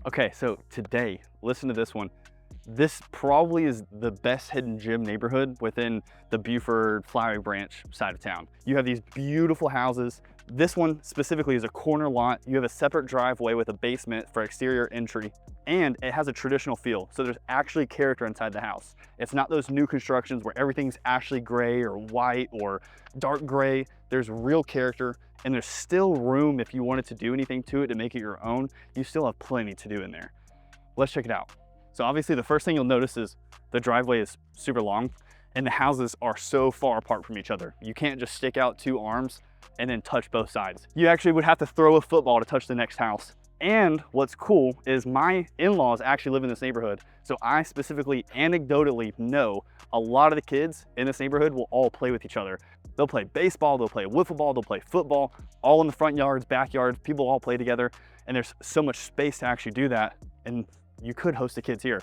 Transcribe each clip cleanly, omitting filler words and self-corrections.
Okay, so today, listen to this one. This probably is the best hidden gem neighborhood within the Buford Flowery branch side of town. You have these beautiful houses. This one specifically is a corner lot. You have a separate driveway with a basement for exterior entry, and it has a traditional feel. So there's actually character inside the house. It's not those new constructions where everything's actually gray or white or dark gray. There's real character, and there's still room if you wanted to do anything to it to make it your own. You still have plenty to do in there. Let's check it out. So obviously the first thing you'll notice is the driveway is super long and the houses are so far apart from each other. You can't just stick out two arms and then touch both sides. You actually would have to throw a football to touch the next house. And what's cool is my in-laws actually live in this neighborhood. So I specifically anecdotally know a lot of the kids in this neighborhood will all play with each other. They'll play baseball, they'll play wiffle ball, they'll play football, all in the front yards, backyards, people all play together. And there's so much space to actually do that. And you could host the kids here.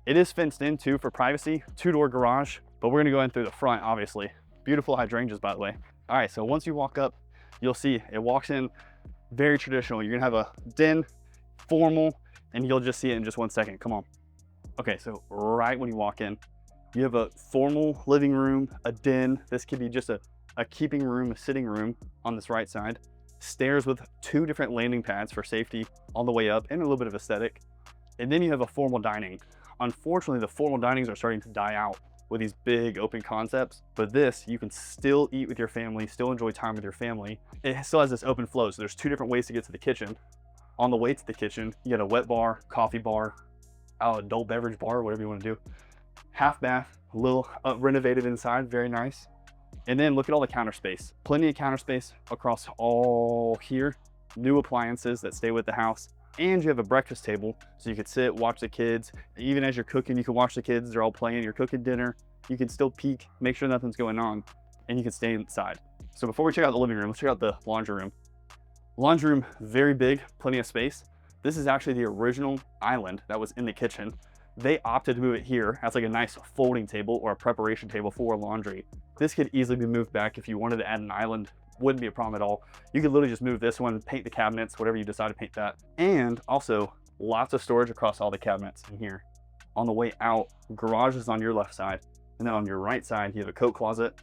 It is fenced in too for privacy, two-door garage, but we're gonna go in through the front, obviously. Beautiful hydrangeas, by the way. All right, so once you walk up, you'll see it walks in very traditional. You're gonna have a den, formal, and you'll just see it in just 1 second. Come on. Okay, so right when you walk in, you have a formal living room, a den. This could be just a keeping room, a sitting room on this right side. Stairs with two different landing pads for safety on the way up and a little bit of aesthetic. And then you have a formal dining. Unfortunately, the formal dinings are starting to die out with these big open concepts, but this, you can still eat with your family, still enjoy time with your family. It still has this open flow, so there's two different ways to get to the kitchen. On the way to the kitchen, you got a wet bar, coffee bar, adult beverage bar, whatever you want to do. Half bath, a little renovated inside, very nice. And then look at all the counter space. Plenty of counter space across all here. New appliances that stay with the house. And you have a breakfast table, so you could sit, watch the kids. Even as you're cooking, you can watch the kids. They're all playing. You're cooking dinner. You can still peek, make sure nothing's going on, and you can stay inside. So before we check out the living room, let's check out the laundry room. Laundry room, very big, plenty of space. This is actually the original island that was in the kitchen. They opted to move it here as like a nice folding table or a preparation table for laundry. This could easily be moved back if you wanted to add an island. Wouldn't be a problem at all. You could literally just move this one, paint the cabinets, whatever you decide to paint that. And also lots of storage across all the cabinets in here. On the way out, garage is on your left side. And then on your right side, you have a coat closet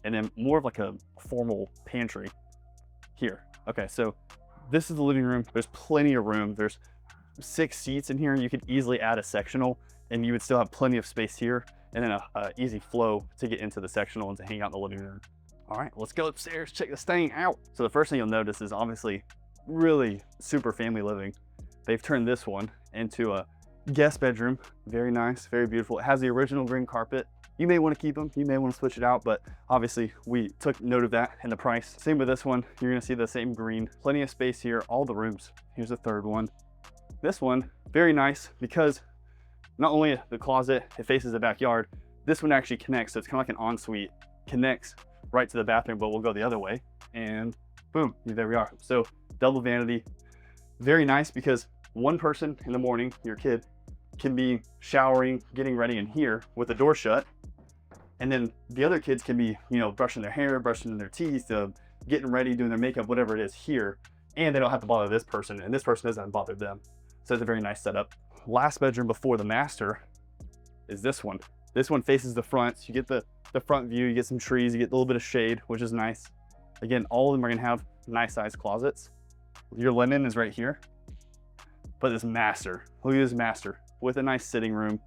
and then more of like a formal pantry here. Okay, so this is the living room. There's plenty of room. There's 6 seats in here. You could easily add a sectional and you would still have plenty of space here and then a easy flow to get into the sectional and to hang out in the living room. All right, let's go upstairs, check this thing out. So the first thing you'll notice is obviously really super family living. They've turned this one into a guest bedroom. Very nice, very beautiful. It has the original green carpet. You may want to keep them, you may want to switch it out, but obviously we took note of that in the price. Same with this one, you're gonna see the same green. Plenty of space here, all the rooms. Here's the third one. This one, very nice because not only the closet, it faces the backyard, this one actually connects, so it's kind of like an ensuite, connects right to the bathroom, but we'll go the other way and boom, there we are. So double vanity, very nice because one person in the morning, your kid, can be showering, getting ready in here with the door shut. And then the other kids can be, you know, brushing their hair, brushing their teeth, getting ready, doing their makeup, whatever it is here. And they don't have to bother this person and this person doesn't bother them. So it's a very nice setup. Last bedroom before the master is this one. This one faces the front. So you get the front view, you get some trees, you get a little bit of shade, which is nice. Again, all of them are gonna have nice sized closets. Your linen is right here. But this master, look at this master with a nice sitting room,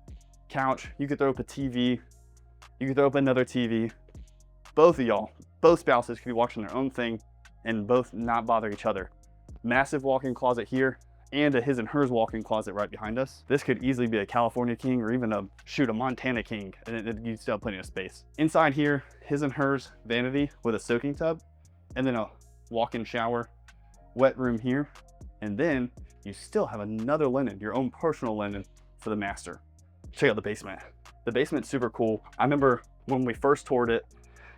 couch. You could throw up a TV. You could throw up another TV. Both of y'all, both spouses could be watching their own thing and both not bother each other. Massive walk-in closet here and a his and hers walk-in closet right behind us. This could easily be a California king or even a Montana king, and you'd still have plenty of space. Inside here, his and hers vanity with a soaking tub, and then a walk-in shower, wet room here, and then you still have another linen, your own personal linen for the master. Check out the basement. The basement's super cool. I remember when we first toured it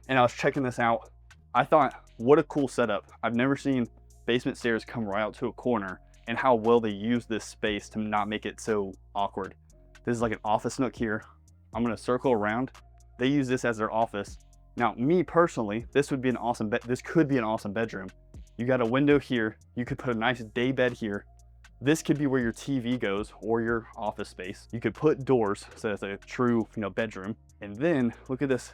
and I was checking this out, I thought, what a cool setup. I've never seen basement stairs come right out to a corner and how well they use this space to not make it so awkward. This is like an office nook here. I'm gonna circle around. They use this as their office. Now, me personally, this could be an awesome bedroom. You got a window here. You could put a nice day bed here. This could be where your TV goes or your office space. You could put doors, so it's a true, bedroom. And then look at this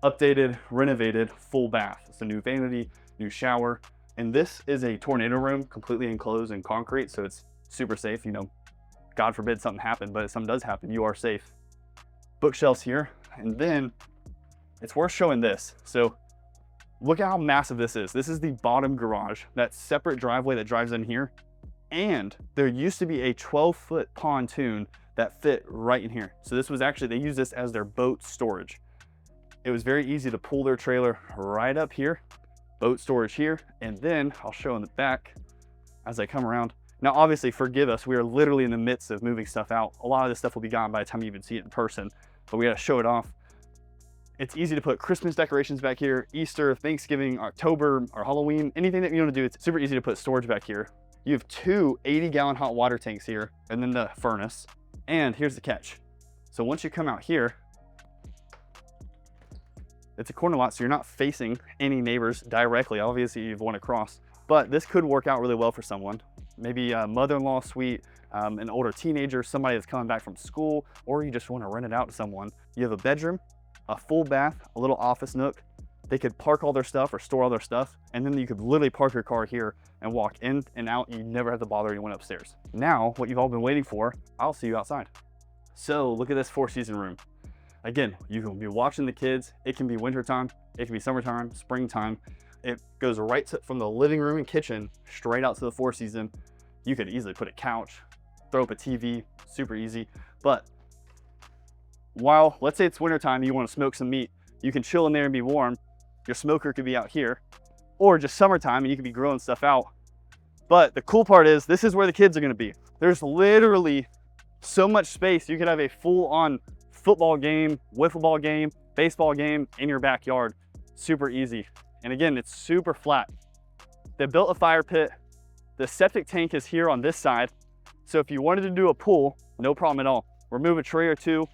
updated, renovated, full bath. It's a new vanity, new shower. And this is a tornado room, completely enclosed in concrete, so it's super safe. God forbid something happened, but if something does happen, you are safe. Bookshelves here, and then it's worth showing this. So look at how massive this is. This is the bottom garage, that separate driveway that drives in here. And there used to be a 12-foot pontoon that fit right in here. So this was actually, they used this as their boat storage. It was very easy to pull their trailer right up here, boat storage here, and then I'll show in the back as I come around. Now, obviously, forgive us, we are literally in the midst of moving stuff out. A lot of this stuff will be gone by the time you even see it in person, but we gotta show it off. It's easy to put Christmas decorations back here, Easter, Thanksgiving, October, or Halloween, anything that you want to do, it's super easy to put storage back here. You have two 80-gallon hot water tanks here, and then the furnace. And here's the catch. So once you come out here, it's a corner lot, so you're not facing any neighbors directly. Obviously, you've one across, but this could work out really well for someone. Maybe a mother-in-law suite, an older teenager, somebody that's coming back from school, or you just want to rent it out to someone. You have a bedroom, a full bath, a little office nook. They could park all their stuff or store all their stuff, and then you could literally park your car here and walk in and out. You never have to bother anyone upstairs. Now, what you've all been waiting for, I'll see you outside. So look at this 4-season room. Again, you can be watching the kids. It can be wintertime, it can be summertime, springtime. It goes right from the living room and kitchen straight out to the 4-season. You could easily put a couch, throw up a TV, super easy. But while, let's say it's wintertime, you want to smoke some meat, you can chill in there and be warm. Your smoker could be out here, or just summertime and you could be grilling stuff out. But the cool part is, this is where the kids are gonna be. There's literally so much space. You could have a full-on football game, wiffle ball game, baseball game in your backyard. Super easy. And again, it's super flat. They built a fire pit. The septic tank is here on this side. So if you wanted to do a pool, no problem at all. Remove a tree or two,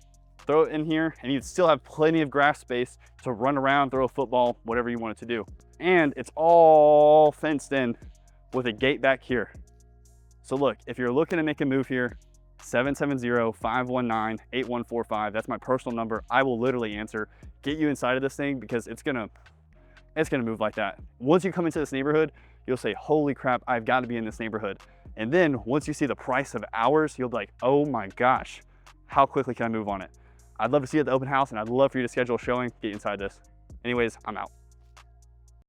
throw it in here, and you'd still have plenty of grass space to run around, throw a football, whatever you want it to do. And it's all fenced in with a gate back here. So look, if you're looking to make a move here, 770-519-8145. That's my personal number. I will literally answer, get you inside of this thing, because it's gonna move like that. Once you come into this neighborhood, you'll say, holy crap, I've got to be in this neighborhood. And then once you see the price of ours, you'll be like, oh my gosh, how quickly can I move on it? I'd love to see you at the open house, and I'd love for you to schedule a showing, get you inside this. Anyways, I'm out.